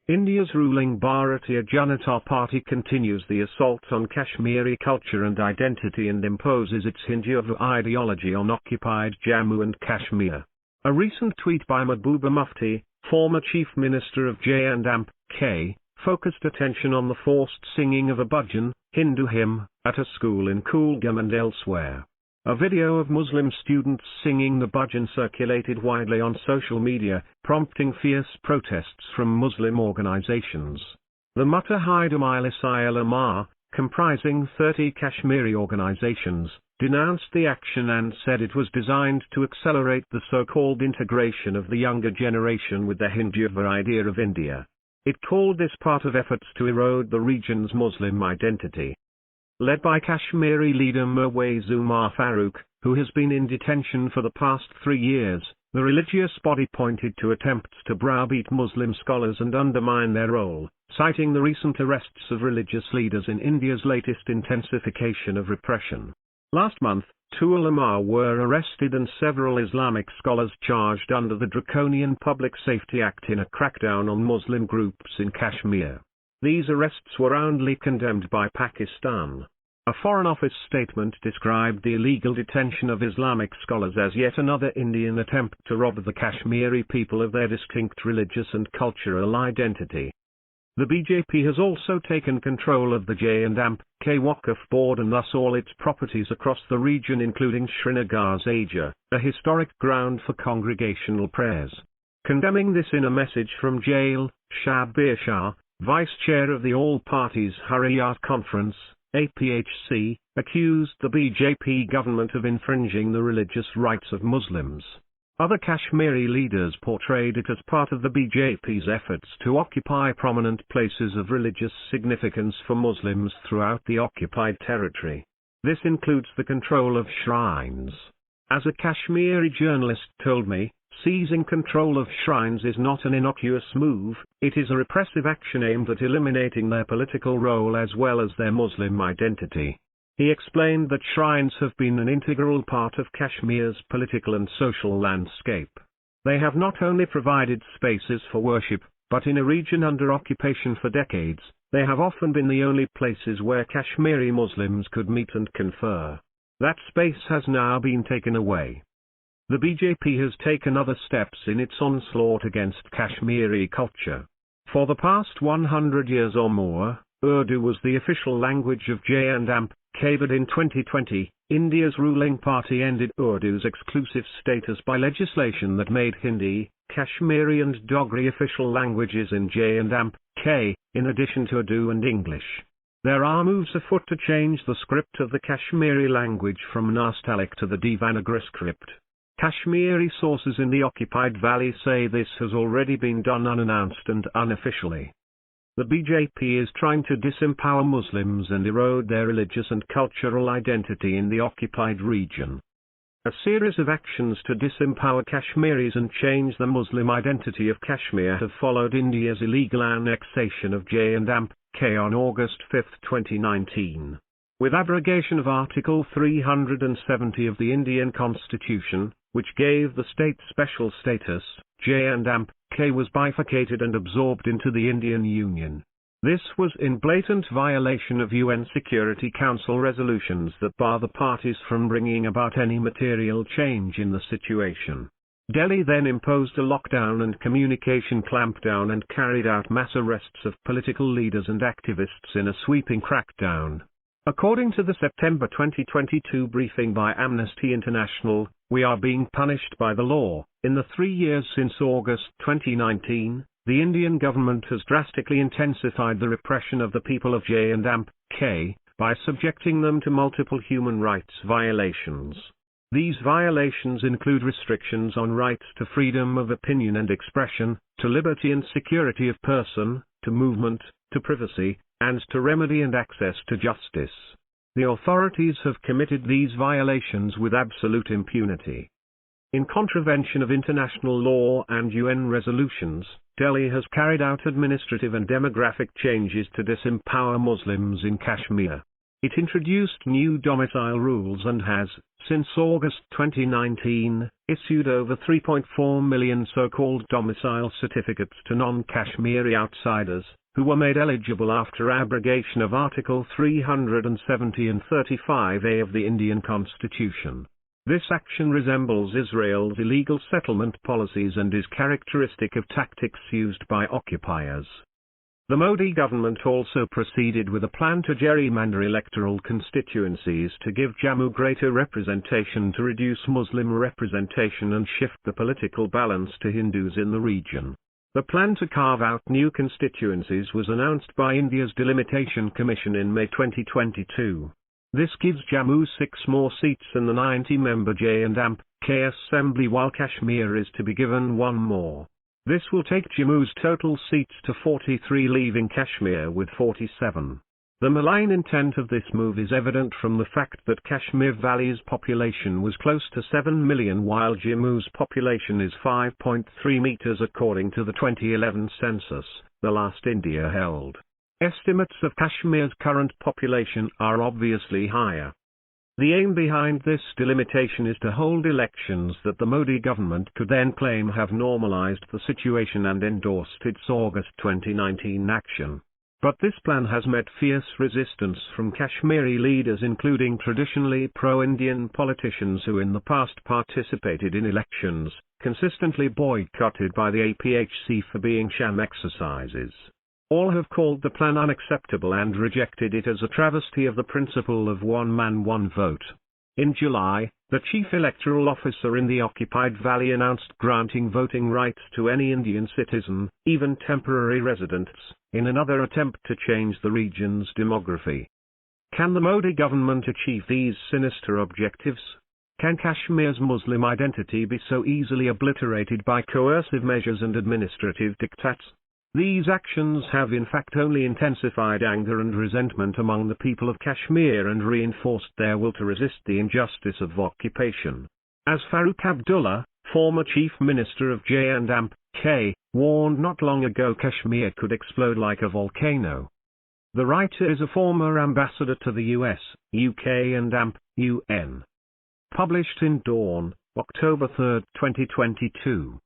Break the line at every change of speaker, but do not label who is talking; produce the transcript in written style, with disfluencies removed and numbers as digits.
India's ruling Bharatiya Janata Party continues the assault on Kashmiri culture and identity and imposes its Hindu ideology on occupied Jammu and Kashmir. A recent tweet by Mahbooba Mufti, former Chief Minister of J&K, focused attention on the forced singing of a bhajan, Hindu hymn, at a school in Kulgam and elsewhere. A video of Muslim students singing the bhajan circulated widely on social media, prompting fierce protests from Muslim organizations. The Muttahida Majlis Ulama, comprising 30 Kashmiri organizations, denounced the action and said it was designed to accelerate the so-called integration of the younger generation with the Hindu idea of India. It called this part of efforts to erode the region's Muslim identity. Led by Kashmiri leader Mirwais Umar Farooq, who has been in detention for the past 3 years, the religious body pointed to attempts to browbeat Muslim scholars and undermine their role, citing the recent arrests of religious leaders in India's latest intensification of repression. Last month, 2 ulama were arrested and several Islamic scholars charged under the draconian Public Safety Act in a crackdown on Muslim groups in Kashmir. These arrests were roundly condemned by Pakistan. A Foreign Office statement described the illegal detention of Islamic scholars as yet another Indian attempt to rob the Kashmiri people of their distinct religious and cultural identity. The BJP has also taken control of the J&K Waqf board and thus all its properties across the region including Srinagar's Aja, a historic ground for congregational prayers. Condemning this in a message from jail, Shabbir Shah, Vice Chair of the All Parties Hurriyat Conference, APHC, accused the BJP government of infringing the religious rights of Muslims. Other Kashmiri leaders portrayed it as part of the BJP's efforts to occupy prominent places of religious significance for Muslims throughout the occupied territory. This includes the control of shrines. As a Kashmiri journalist told me, seizing control of shrines is not an innocuous move, it is a repressive action aimed at eliminating their political role as well as their Muslim identity. He explained that shrines have been an integral part of Kashmir's political and social landscape. They have not only provided spaces for worship, but in a region under occupation for decades, they have often been the only places where Kashmiri Muslims could meet and confer. That space has now been taken away. The BJP has taken other steps in its onslaught against Kashmiri culture. For the past 100 years or more, Urdu was the official language of J&K, but in 2020, India's ruling party ended Urdu's exclusive status by legislation that made Hindi, Kashmiri and Dogri official languages in J&K, in addition to Urdu and English. There are moves afoot to change the script of the Kashmiri language from Nastaliq to the Devanagari script. Kashmiri sources in the occupied valley say this has already been done unannounced and unofficially. The BJP is trying to disempower Muslims and erode their religious and cultural identity in the occupied region. A series of actions to disempower Kashmiris and change the Muslim identity of Kashmir have followed India's illegal annexation of J&K on August 5, 2019. With abrogation of Article 370 of the Indian Constitution, which gave the state special status, J&K was bifurcated and absorbed into the Indian Union. This was in blatant violation of UN Security Council resolutions that bar the parties from bringing about any material change in the situation. Delhi then imposed a lockdown and communication clampdown and carried out mass arrests of political leaders and activists in a sweeping crackdown. According to the September 2022 briefing by Amnesty International, we are being punished by the law. In the 3 years since August 2019, the Indian government has drastically intensified the repression of the people of J&K, by subjecting them to multiple human rights violations. These violations include restrictions on rights to freedom of opinion and expression, to liberty and security of person, to movement, to privacy, and to remedy and access to justice. The authorities have committed these violations with absolute impunity. In contravention of international law and UN resolutions, Delhi has carried out administrative and demographic changes to disempower Muslims in Kashmir. It introduced new domicile rules and has, since August 2019, issued over 3.4 million so-called domicile certificates to non-Kashmiri outsiders, who were made eligible after abrogation of Article 370 and 35A of the Indian Constitution. This action resembles Israel's illegal settlement policies and is characteristic of tactics used by occupiers. The Modi government also proceeded with a plan to gerrymander electoral constituencies to give Jammu greater representation to reduce Muslim representation and shift the political balance to Hindus in the region. The plan to carve out new constituencies was announced by India's Delimitation Commission in May 2022. This gives Jammu 6 more seats in the 90-member J&K Assembly, while Kashmir is to be given 1 more. This will take Jammu's total seats to 43, leaving Kashmir with 47. The malign intent of this move is evident from the fact that Kashmir Valley's population was close to 7 million while Jammu's population is 5.3 meters according to the 2011 census, the last India held. Estimates of Kashmir's current population are obviously higher. The aim behind this delimitation is to hold elections that the Modi government could then claim have normalized the situation and endorsed its August 2019 action. But this plan has met fierce resistance from Kashmiri leaders, including traditionally pro-Indian politicians who in the past participated in elections, consistently boycotted by the APHC for being sham exercises. All have called the plan unacceptable and rejected it as a travesty of the principle of one man, one vote. In July, the chief electoral officer in the occupied valley announced granting voting rights to any Indian citizen, even temporary residents, in another attempt to change the region's demography. Can the Modi government achieve these sinister objectives? Can Kashmir's Muslim identity be so easily obliterated by coercive measures and administrative diktats? These actions have in fact only intensified anger and resentment among the people of Kashmir and reinforced their will to resist the injustice of occupation. As Farooq Abdullah, former Chief Minister of J&K, warned not long ago, Kashmir could explode like a volcano. The writer is a former ambassador to the US, UK and UN. Published in Dawn, October 3, 2022.